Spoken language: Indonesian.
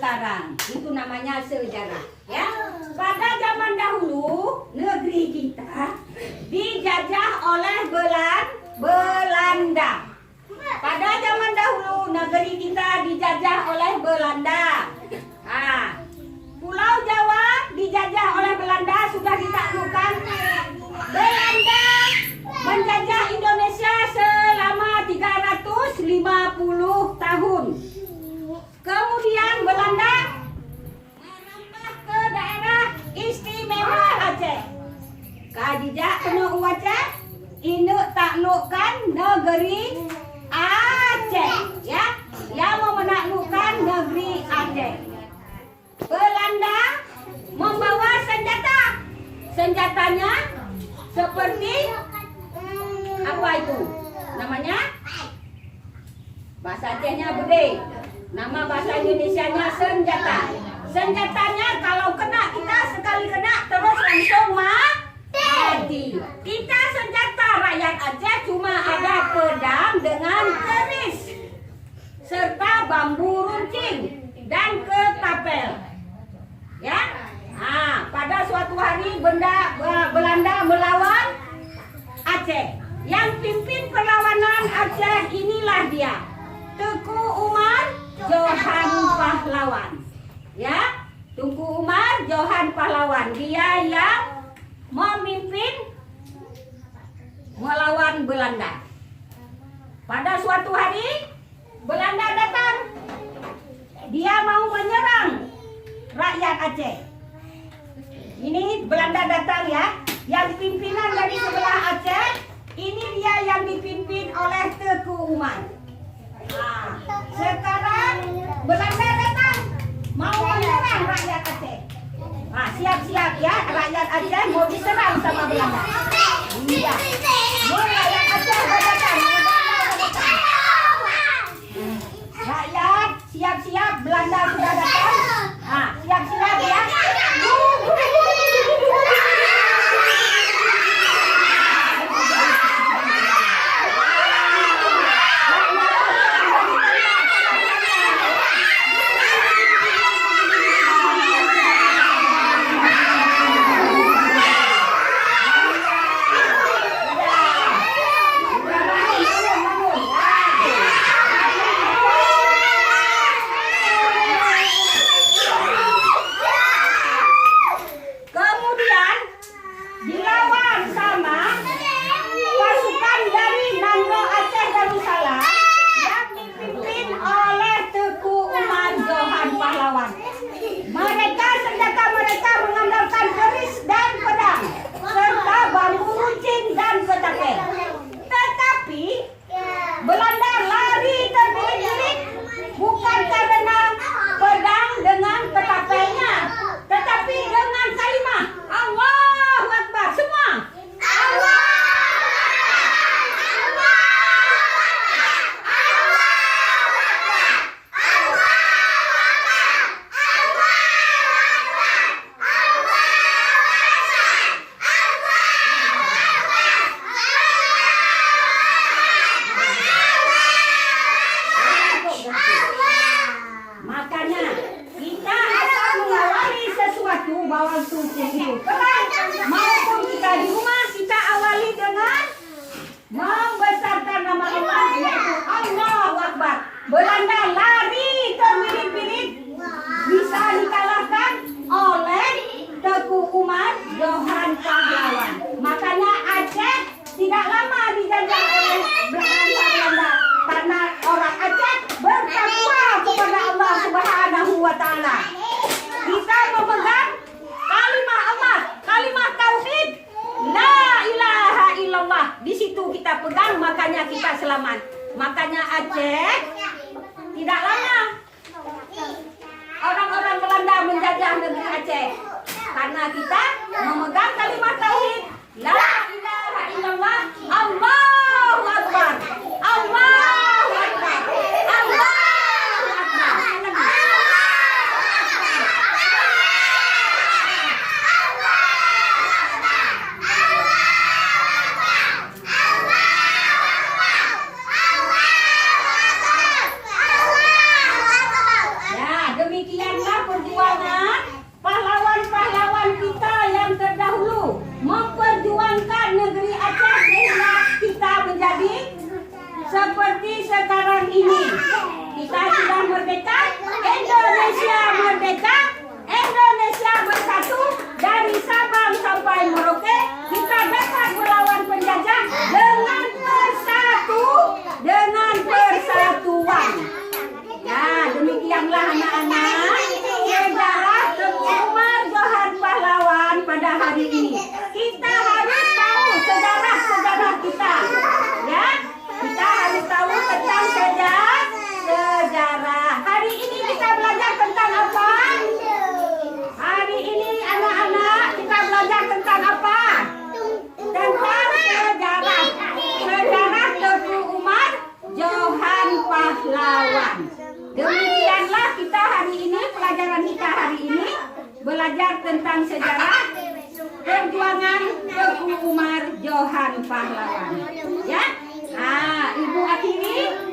sekarang. Itu namanya sejarah, ya. Pada zaman dahulu negeri kita dijajah oleh Belanda. Pada zaman dahulu negeri kita dijajah oleh Belanda. Pulau Jawa dijajah oleh Belanda, sudah ditaklukkan. Belanda menjajah Indonesia selama 350 tahun. Kemudian Belanda merambah ke daerah istimewa Aceh. Kajijak penuh Aceh, ini taklukkan negeri Aceh, ya. Yang mau menaklukkan negeri Aceh. Belanda membawa senjata. Senjatanya seperti apa itu? Namanya? Bahasa Acehnya bude. Nama bahasa Indonesianya senjata. Senjatanya kalau kena kita sekali kena terus langsung mati. Kita senjata rakyat Aceh cuma ada pedang dengan keris serta bambu runcing dan ketapel. Ya. Pada suatu hari Belanda melawan Aceh. Yang pimpin perlawanan Aceh inilah dia, Tengku Umar Johan Pahlawan. Ya, Tengku Umar Johan Pahlawan. Dia yang memimpin melawan Belanda. Pada suatu hari Belanda datang. Dia mau menyerang rakyat Aceh. Ini Belanda datang, ya. Yang pimpinan dari sebelah Aceh, ini dia yang dipimpin oleh Tengku Umar. Sekarang Belanda datang mau menyerang rakyat Aceh. Siap-siap ya, rakyat Aceh mau diserang sama Belanda. Iya. Rakyat Aceh datang. Rakyat siap-siap, Belanda sudah datang. Siap-siap ya. Mereka senjata mereka mengandalkan keris dan pedang serta bambu runcing dan ketapel. Tetapi Belanda lari terbirit-birit bukan karena pedang dengan ketapelnya, tetapi dengan kalimah Allahu Akbar. Semua Allah. Makanya kita akan mengawali sesuatu bawang suci itu perang maupun kita di rumah, kita awali dengan membesarkan nama Allah, yaitu Allahu Akbar. Belanda lari terbirit-birit, bisa dikalahkan oleh Tengku Umar Johan Pahlawan. Makanya Aceh tidak lama dijajah oleh Belanda karena orang Aceh bertakwa kepada Allah Subhanahu wa Ta'ala. Kita memegang kalimat Allah, kalimat tauhid, la ilaha illallah. Di situ kita pegang, makanya kita selamat. Makanya Aceh tidak lama orang-orang Belanda menjajah negeri Aceh karena kita memegang kalimat tauhid, la ilaha illallah, Allahu Akbar, Allahu Akbar, Allahu Akbar. Ya, demikian perjuangan pahlawan-pahlawan kita yang terdahulu memperjuangkan negeri Aceh sehingga kita menjadi seperti sekarang ini. Kita sudah merdeka, Indonesia merdeka, Indonesia bersatu dari Sabang sampai Merauke. Kita dapat melawan penjajah dengan persatuan. Ya, demikianlah anak-anak sejarah Teguh Umar Johan pahlawan pada hari ini. Kita harus tahu sejarah kita. Ya, kita harus tahu tentang sejarah. Hari ini kita belajar tentang apa? Hari ini anak-anak kita belajar tentang apa? Tentang sejarah. Sejarah Teguh Umar Johan pahlawan. Demikianlah kita hari ini, pelajaran kita hari ini belajar tentang sejarah perjuangan Teguh Umar Johan pahlawan. Ya, Ibu akhiri.